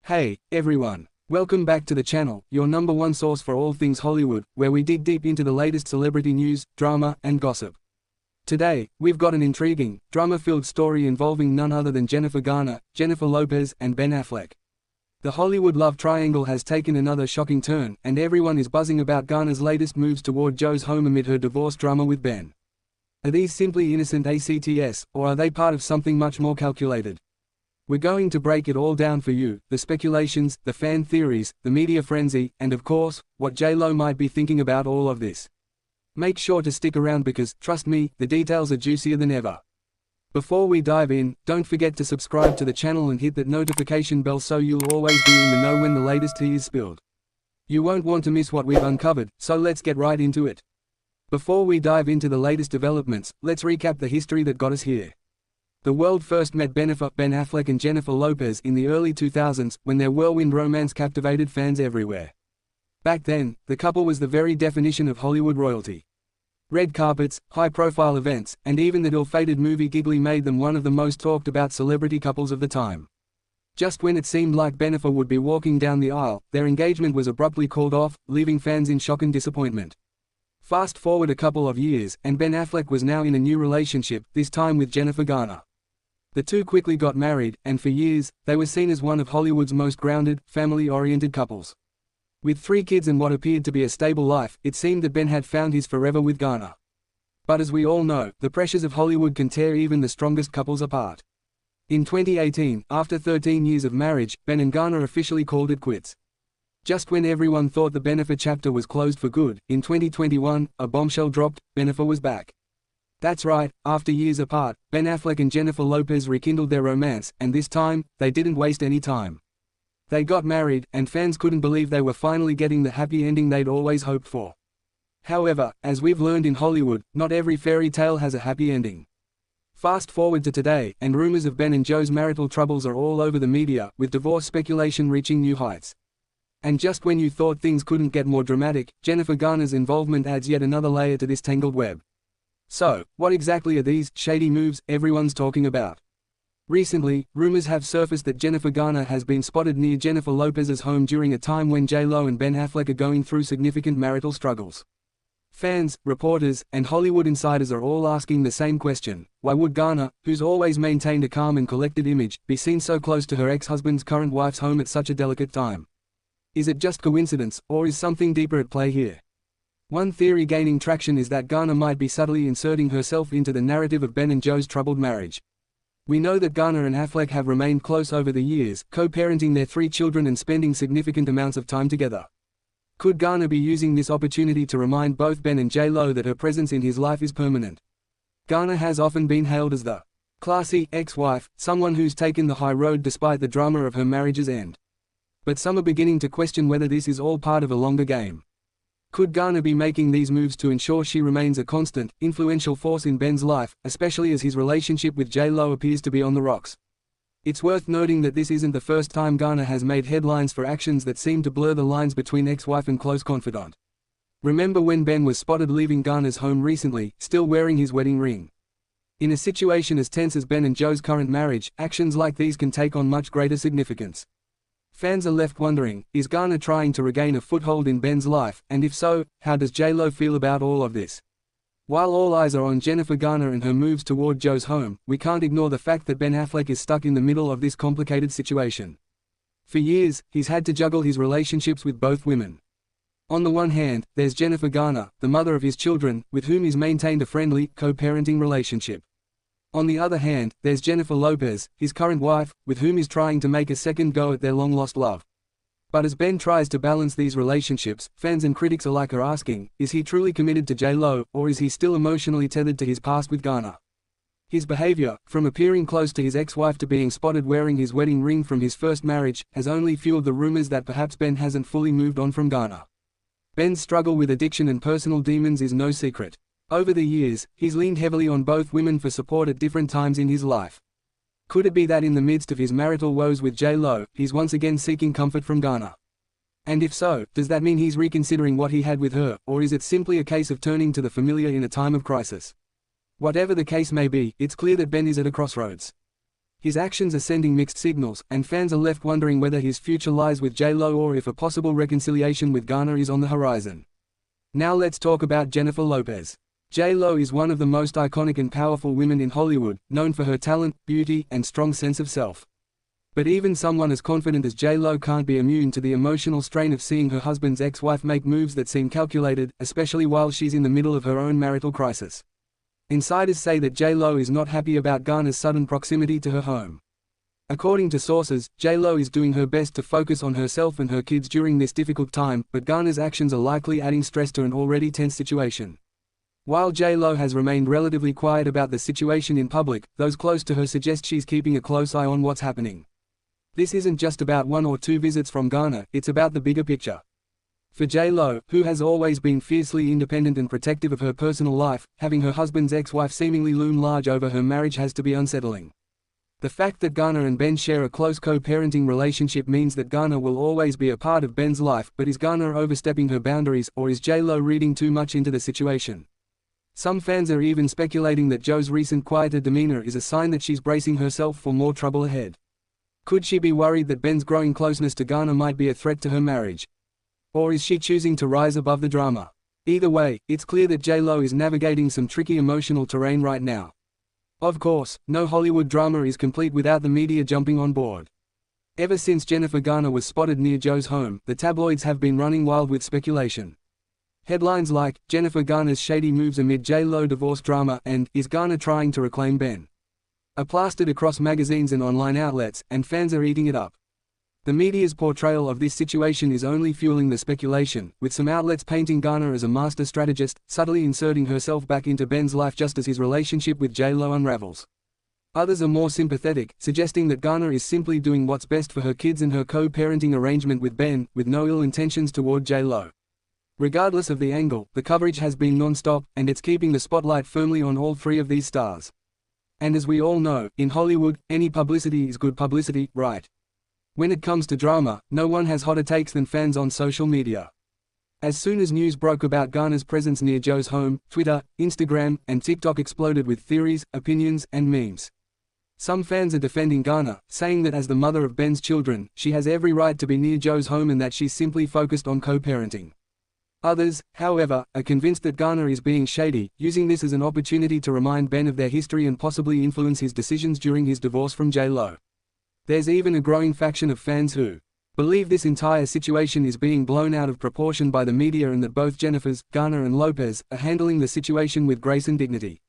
Hey, everyone. Welcome back to the channel, your number one source for all things Hollywood, where we dig deep into the latest celebrity news, drama, and gossip. Today, we've got an intriguing, drama-filled story involving none other than Jennifer Garner, Jennifer Lopez, and Ben Affleck. The Hollywood love triangle has taken another shocking turn, and everyone is buzzing about Garner's latest moves toward Joe's home amid her divorce drama with Ben. Are these simply innocent acts, or are they part of something much more calculated? We're going to break it all down for you, the speculations, the fan theories, the media frenzy, and of course, what J-Lo might be thinking about all of this. Make sure to stick around because, trust me, the details are juicier than ever. Before we dive in, don't forget to subscribe to the channel and hit that notification bell so you'll always be in the know when the latest tea is spilled. You won't want to miss what we've uncovered, so let's get right into it. Before we dive into the latest developments, let's recap the history that got us here. The world first met Ben Affleck and Jennifer Lopez in the early 2000s, when their whirlwind romance captivated fans everywhere. Back then, the couple was the very definition of Hollywood royalty. Red carpets, high-profile events, and even that ill-fated movie Giggly made them one of the most talked-about celebrity couples of the time. Just when it seemed like Ben Affleck would be walking down the aisle, their engagement was abruptly called off, leaving fans in shock and disappointment. Fast forward a couple of years, and Ben Affleck was now in a new relationship, this time with Jennifer Garner. The two quickly got married, and for years, they were seen as one of Hollywood's most grounded, family-oriented couples. With 3 kids and what appeared to be a stable life, it seemed that Ben had found his forever with Garner. But as we all know, the pressures of Hollywood can tear even the strongest couples apart. In 2018, after 13 years of marriage, Ben and Garner officially called it quits. Just when everyone thought the Ben Affleck chapter was closed for good, in 2021, a bombshell dropped: Ben Affleck was back. That's right, after years apart, Ben Affleck and Jennifer Lopez rekindled their romance, and this time, they didn't waste any time. They got married, and fans couldn't believe they were finally getting the happy ending they'd always hoped for. However, as we've learned in Hollywood, not every fairy tale has a happy ending. Fast forward to today, and rumors of Ben and Joe's marital troubles are all over the media, with divorce speculation reaching new heights. And just when you thought things couldn't get more dramatic, Jennifer Garner's involvement adds yet another layer to this tangled web. So, what exactly are these shady moves everyone's talking about? Recently, rumors have surfaced that Jennifer Garner has been spotted near Jennifer Lopez's home during a time when J-Lo and Ben Affleck are going through significant marital struggles. Fans, reporters, and Hollywood insiders are all asking the same question: why would Garner, who's always maintained a calm and collected image, be seen so close to her ex-husband's current wife's home at such a delicate time? Is it just coincidence, or is something deeper at play here? One theory gaining traction is that Garner might be subtly inserting herself into the narrative of Ben and Joe's troubled marriage. We know that Garner and Affleck have remained close over the years, co-parenting their 3 children and spending significant amounts of time together. Could Garner be using this opportunity to remind both Ben and J-Lo that her presence in his life is permanent? Garner has often been hailed as the classy ex-wife, someone who's taken the high road despite the drama of her marriage's end. But some are beginning to question whether this is all part of a longer game. Could Garner be making these moves to ensure she remains a constant, influential force in Ben's life, especially as his relationship with J-Lo appears to be on the rocks? It's worth noting that this isn't the first time Garner has made headlines for actions that seem to blur the lines between ex-wife and close confidant. Remember when Ben was spotted leaving Garner's home recently, still wearing his wedding ring? In a situation as tense as Ben and Joe's current marriage, actions like these can take on much greater significance. Fans are left wondering, is Garner trying to regain a foothold in Ben's life, and if so, how does J-Lo feel about all of this? While all eyes are on Jennifer Garner and her moves toward Joe's home, we can't ignore the fact that Ben Affleck is stuck in the middle of this complicated situation. For years, he's had to juggle his relationships with both women. On the one hand, there's Jennifer Garner, the mother of his children, with whom he's maintained a friendly, co-parenting relationship. On the other hand, there's Jennifer Lopez, his current wife, with whom he's trying to make a second go at their long-lost love. But as Ben tries to balance these relationships, fans and critics alike are asking, is he truly committed to J-Lo, or is he still emotionally tethered to his past with Garner? His behavior, from appearing close to his ex-wife to being spotted wearing his wedding ring from his first marriage, has only fueled the rumors that perhaps Ben hasn't fully moved on from Garner. Ben's struggle with addiction and personal demons is no secret. Over the years, he's leaned heavily on both women for support at different times in his life. Could it be that in the midst of his marital woes with J-Lo, he's once again seeking comfort from Garner? And if so, does that mean he's reconsidering what he had with her, or is it simply a case of turning to the familiar in a time of crisis? Whatever the case may be, it's clear that Ben is at a crossroads. His actions are sending mixed signals, and fans are left wondering whether his future lies with J-Lo or if a possible reconciliation with Garner is on the horizon. Now let's talk about Jennifer Lopez. J-Lo is one of the most iconic and powerful women in Hollywood, known for her talent, beauty, and strong sense of self. But even someone as confident as J-Lo can't be immune to the emotional strain of seeing her husband's ex-wife make moves that seem calculated, especially while she's in the middle of her own marital crisis. Insiders say that J-Lo is not happy about Garner's sudden proximity to her home. According to sources, J-Lo is doing her best to focus on herself and her kids during this difficult time, but Garner's actions are likely adding stress to an already tense situation. While J-Lo has remained relatively quiet about the situation in public, those close to her suggest she's keeping a close eye on what's happening. This isn't just about one or two visits from Garner, it's about the bigger picture. For J-Lo, who has always been fiercely independent and protective of her personal life, having her husband's ex-wife seemingly loom large over her marriage has to be unsettling. The fact that Garner and Ben share a close co-parenting relationship means that Garner will always be a part of Ben's life, but is Garner overstepping her boundaries, or is J-Lo reading too much into the situation? Some fans are even speculating that Jo's recent quieter demeanor is a sign that she's bracing herself for more trouble ahead. Could she be worried that Ben's growing closeness to Garner might be a threat to her marriage? Or is she choosing to rise above the drama? Either way, it's clear that J-Lo is navigating some tricky emotional terrain right now. Of course, no Hollywood drama is complete without the media jumping on board. Ever since Jennifer Garner was spotted near Jo's home, the tabloids have been running wild with speculation. Headlines like, "Jennifer Garner's shady moves amid J-Lo divorce drama" and "Is Garner trying to reclaim Ben?" are plastered across magazines and online outlets, and fans are eating it up. The media's portrayal of this situation is only fueling the speculation, with some outlets painting Garner as a master strategist, subtly inserting herself back into Ben's life just as his relationship with J-Lo unravels. Others are more sympathetic, suggesting that Garner is simply doing what's best for her kids and her co-parenting arrangement with Ben, with no ill intentions toward J-Lo. Regardless of the angle, the coverage has been non-stop, and it's keeping the spotlight firmly on all three of these stars. And as we all know, in Hollywood, any publicity is good publicity, right? When it comes to drama, no one has hotter takes than fans on social media. As soon as news broke about Garner's presence near Jo's home, Twitter, Instagram, and TikTok exploded with theories, opinions, and memes. Some fans are defending Garner, saying that as the mother of Ben's children, she has every right to be near Jo's home and that she's simply focused on co-parenting. Others, however, are convinced that Garner is being shady, using this as an opportunity to remind Ben of their history and possibly influence his decisions during his divorce from J-Lo. There's even a growing faction of fans who believe this entire situation is being blown out of proportion by the media and that both Jennifers, Garner and Lopez, are handling the situation with grace and dignity.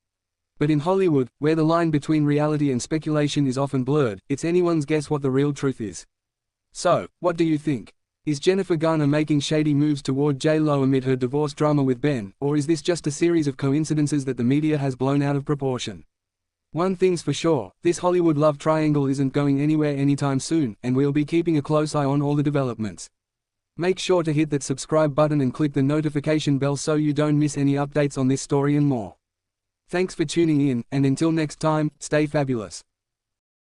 But in Hollywood, where the line between reality and speculation is often blurred, it's anyone's guess what the real truth is. So, what do you think? Is Jennifer Garner making shady moves toward J-Lo amid her divorce drama with Ben, or is this just a series of coincidences that the media has blown out of proportion? One thing's for sure, this Hollywood love triangle isn't going anywhere anytime soon, and we'll be keeping a close eye on all the developments. Make sure to hit that subscribe button and click the notification bell so you don't miss any updates on this story and more. Thanks for tuning in, and until next time, stay fabulous.